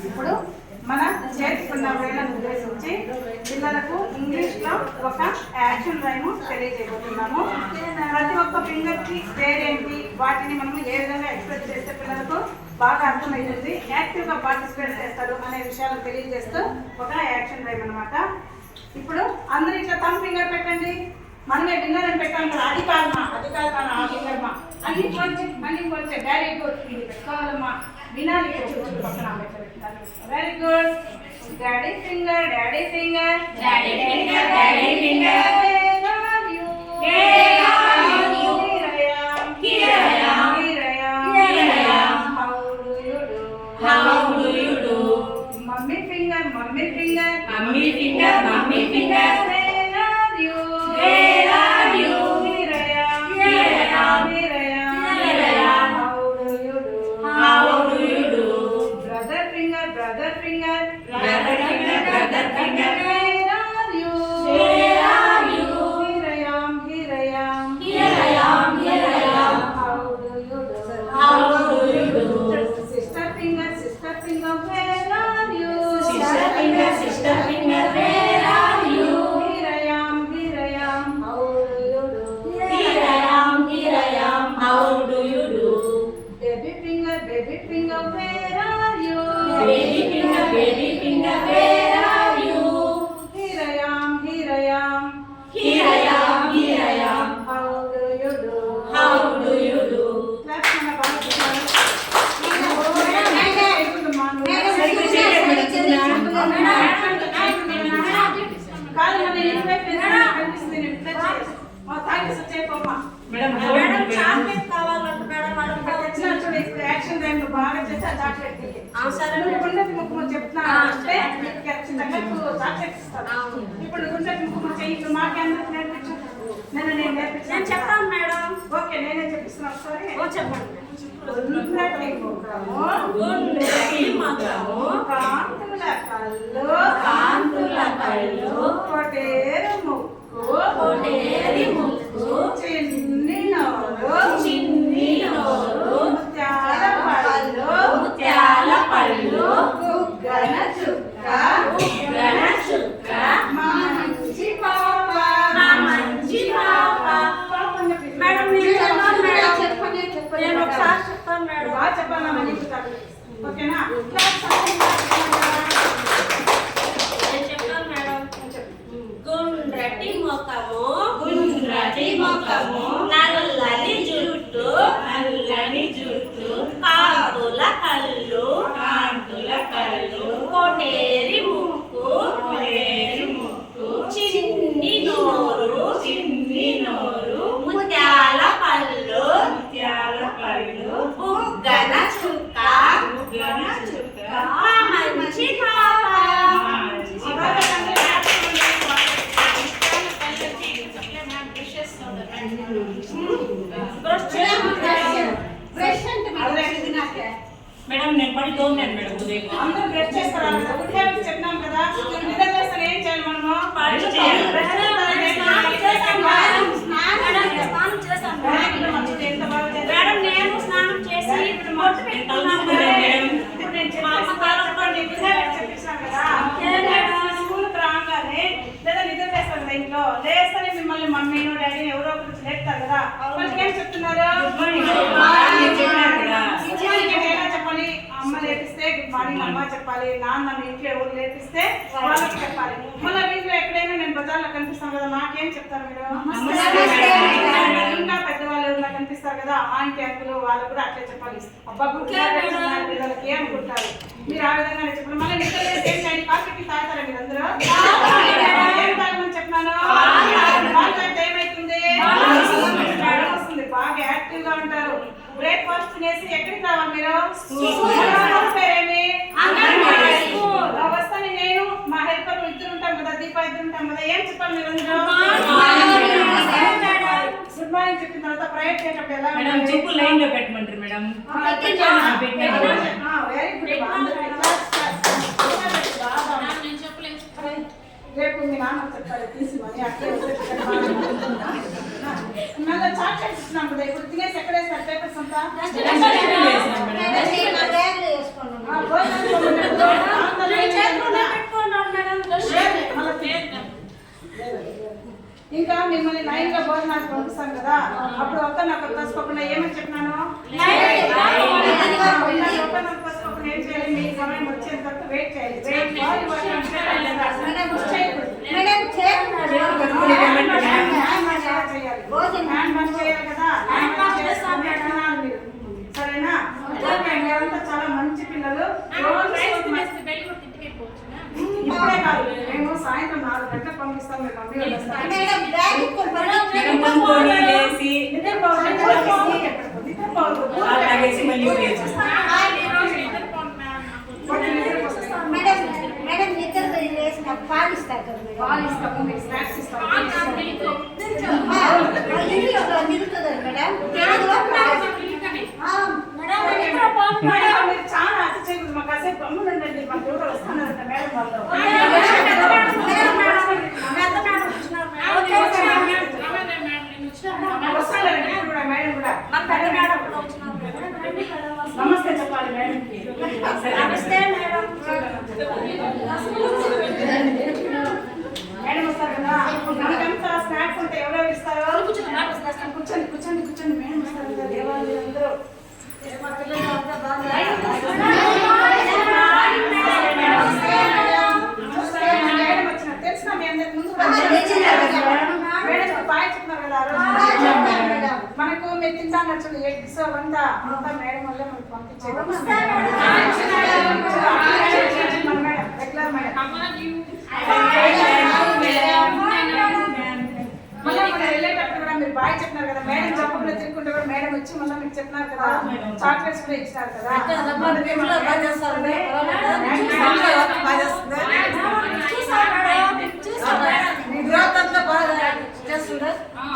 ఇప్పుడు మన చేతికున్న వేళను ఉద్దేశించి పిల్లలకు ఇంగ్లీష్లో ఒక యాక్షన్ రైమ్ తెలియజేయబోతున్నాము. ప్రతి ఒక్క ఫింగర్కి పేరేంటి, వాటిని మనము ఏ విధంగా ఎక్స్ప్రెస్ చేస్తే పిల్లలకు బాగా అర్థమవుతుంది, యాక్టివ్గా పార్టిసిపేట్ చేస్తారు అనే విషయాలు తెలియజేస్తూ ఒక యాక్షన్ రైమ్ అనమాట. ఇప్పుడు అందరూ ఇట్లా తమ్ ఫింగర్ పెట్టండి. మనమే విన్నర్ అని పెట్టాం కదా, అది కాదమ్మా, ఆ ఫింగర్ మా అన్ని కొంచెం వెరీ గుడ్. ఇది పెట్టుకోవాలమ్మా, వినాలి పక్కన very good. Daddy finger daddy finger daddy finger daddy finger mummy finger mummy finger mummy finger mummy finger brother finger brother finger brother finger where are you here I am how do you do sister finger where are you sister finger where are you here I am how do you do here I am how do you do baby finger where are you baby finger where are you here I am how do you do clap mana bagu కాదు మన ఇంట్లో కనిపిస్తుంది thanks చెప్పమ్మా madam chocolate కావాలంటే madam తెచ్చిన చూడు ఇప్పుడు action time బాగా చేసి ఆ చాక్లెట్ సరే గుండె ముక్కు చెప్తున్నా అంటే ఖచ్చితంగా చాక్లెట్ ఇస్తాను. ఇప్పుడు గుండె ముక్కు చెయ్యి ఇప్పుడు మాకే అందరికి నేర్పించు. నేను నేర్పించాను చెప్తాను మేడం. ఓకే నేనే చెప్పిస్తున్నా ఒకసారి చెప్పండి. గుండ్రటి ముఖము కాంతుల కళ్ళు కొటేరు ముక్కు చిన్ని నోరు ముత్యాల పళ్ళు గుగ్గన చుక్క మా మంచి పాప మేడం నేను ఒకసారి చెప్తాను మేడం. బాగా చెప్పాను ఓకేనా చెప్తాను మేడం. గుండ్రటి ముఖము నల్లని జుట్టు కాంతుల కళ్ళు కోటేరి ముక్కు చిన్ని నోరు ముత్యాల పళ్ళు బుగ్గన చుక్క మంచి మేడం నేను పడి తోన్నాను మేడం ఉదయం అందరూ బ్రష్ చేస్తారా చెప్పినాం కదా నిద్ర చేస్తాను ఏం చేయాలి మనము మేడం నేను స్నానం చేసి స్కూల్ రాగానే లేదా నిద్ర చేస్తారు కదా ఇంట్లో లేస్తేనే మిమ్మల్ని మమ్మీను డాడీని ఎవరో ఒకరు లేపుతారు కదా వాళ్ళకి ఏం చెప్తున్నారు చెప్పాలి. అమ్మ లేపిస్తే గుడ్ మార్నింగ్ అమ్మ చెప్పాలి, నాన్న మీ ఇంట్లో ఎవరు లేపిస్తే వాళ్ళకి చెప్పాలి. మళ్ళీ వీటిలో ఎక్కడైనా నేను బజార్లో కనిపిస్తాను కదా నాకేం చెప్తారు మీరు? ఇంకా పెద్దవాళ్ళు ఎవరైనా కనిపిస్తారు కదా ఆంటీ అంకులు వాళ్ళకు కూడా అట్లే చెప్పాలి. అబ్బా పిల్లలకి అనుకుంటారు మీరు ఆ విధంగా చెప్పాలి. మళ్ళీ నిద్ర ఏం చేయండి కాఫీ తాగుతారా మీరు అందరూ? ఏం తాగమని చెప్పినాను? ఏమైతుంది వస్తుంది బాగా యాక్టివ్ గా ఉంటారు. బ్రేక్ఫాస్ట్ తినేసి ఎక్కడికి రావాలి మీరు? పేరేమి వస్తాను నేను మా హెల్పర్ ఇద్దరు ఉంటాం కదా దీపా ఇద్దరు ఉంటాం కదా ఏం చెప్పాలి మీరు అందరూ? గుడ్ మార్నింగ్ చెప్పిన తర్వాత ప్రైవేట్ చేసేటప్పుడు ఎలా చెప్పు లైన్ లో పెట్టమంటారు మేడం. వెరీ గుడ్ రేపు మీ నాన్న చెప్తారు తీసి మరి అట్లే మళ్ళీ చాక్లెట్స్ ఇస్తున్నాం కదా ఇప్పుడు తినేసి ఎక్కడ వేస్తారు పేపర్స్ అంతా ఇంకా మిమ్మల్ని లైన్ గా భోజనాలు పంపిస్తాం కదా అప్పుడు ఒక్క నాకు కసుకోకుండా ఏమని చెప్పినాను కసుకోకుండా ఏం చేయాలి మీ సమయం వచ్చేంత వరకు వెయిట్ చేయాలి సరేనా మీరంతా చాలా మంచి పిల్లలు ఇప్పుడే కాదు మేము సాయంత్రం 4 గంటలకు పంపిస్తాం మీరు మేడం నిద్ర లేసిన పాలు ఇస్తారు కదా పాలు ఇస్తాము మీకు స్నాక్స్ ఇస్తాము మీరు చాలా అతి చేయకూడదు మాకు కాసేపు గమ్మునండి మాకు ఎవరు వస్తున్నారంట మేడం వాళ్ళు వస్తారండి కూడా మేడం కూడా నమస్తే చెప్పాలి మేడంకి నమస్తే మేడం మేడం వస్తారు కదా మనకంతా స్నాక్స్ ఉంటే ఎవరెవరు ఇస్తారు కూర్చోండి కూర్చోండి కూర్చోండి మేడం వస్తారు కదా దేవాలయం అందరూ మేడం వచ్చిన తెలిసిన మీ అందరికి ముందు మేడం బాయ్ చెప్తున్నారు కదా ఆ రోజు మనకు మీరు తింటాను చూడు ఎగ్స్ అంతా అంతా మేడం వల్లే మనకు పంపించేది మన మేడం రెగ్యులర్ మేడం మళ్ళీ మనం వెళ్ళేటప్పుడు కూడా మీరు బాయ్ చెప్పినారు కదా మేడం చెప్పకుండా తిరుగుకుంటే కూడా మేడం వచ్చి మళ్ళీ మీకు చెప్పినారు కదా చాక్లెట్స్ కూడా ఇచ్చినారు కదా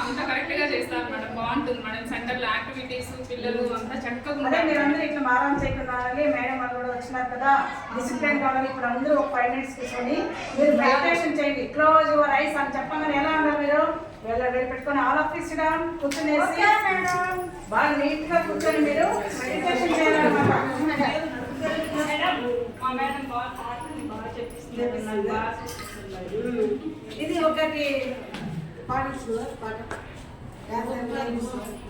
అంతా కరెక్ట్ గా చేస్తారు మేడం బాగుంటుంది మేడం సెంటర్ లో యాక్టివిటీస్ పిల్లలు అంతా చక్కగా అదే మీరు అందరూ ఇట్లా మారం చేయకుండా మేడం వాళ్ళు కూడా వచ్చినారు కదా డిసిప్లిన్ కావాలి ఇప్పుడు అందరూ ఒక 5 minutes కూర్చొని మీరు మెడిటేషన్ చేయండి క్లోజ్ యువర్ ఐస్ అని చెప్పగానే ఎలా ఉన్నారు మీరు వెళ్ళి పెట్టుకొని ఆల్ ఆఫ్ దిస్ డౌన్ కూర్చునేసి బాగా నీట్ గా కూర్చొని మీరు మెడిటేషన్ చేయాలన్నమాట మా మేడం బాగా చెప్పిస్తున్నారు ఇది ఒకటి పాటిస్తున్నారు పాట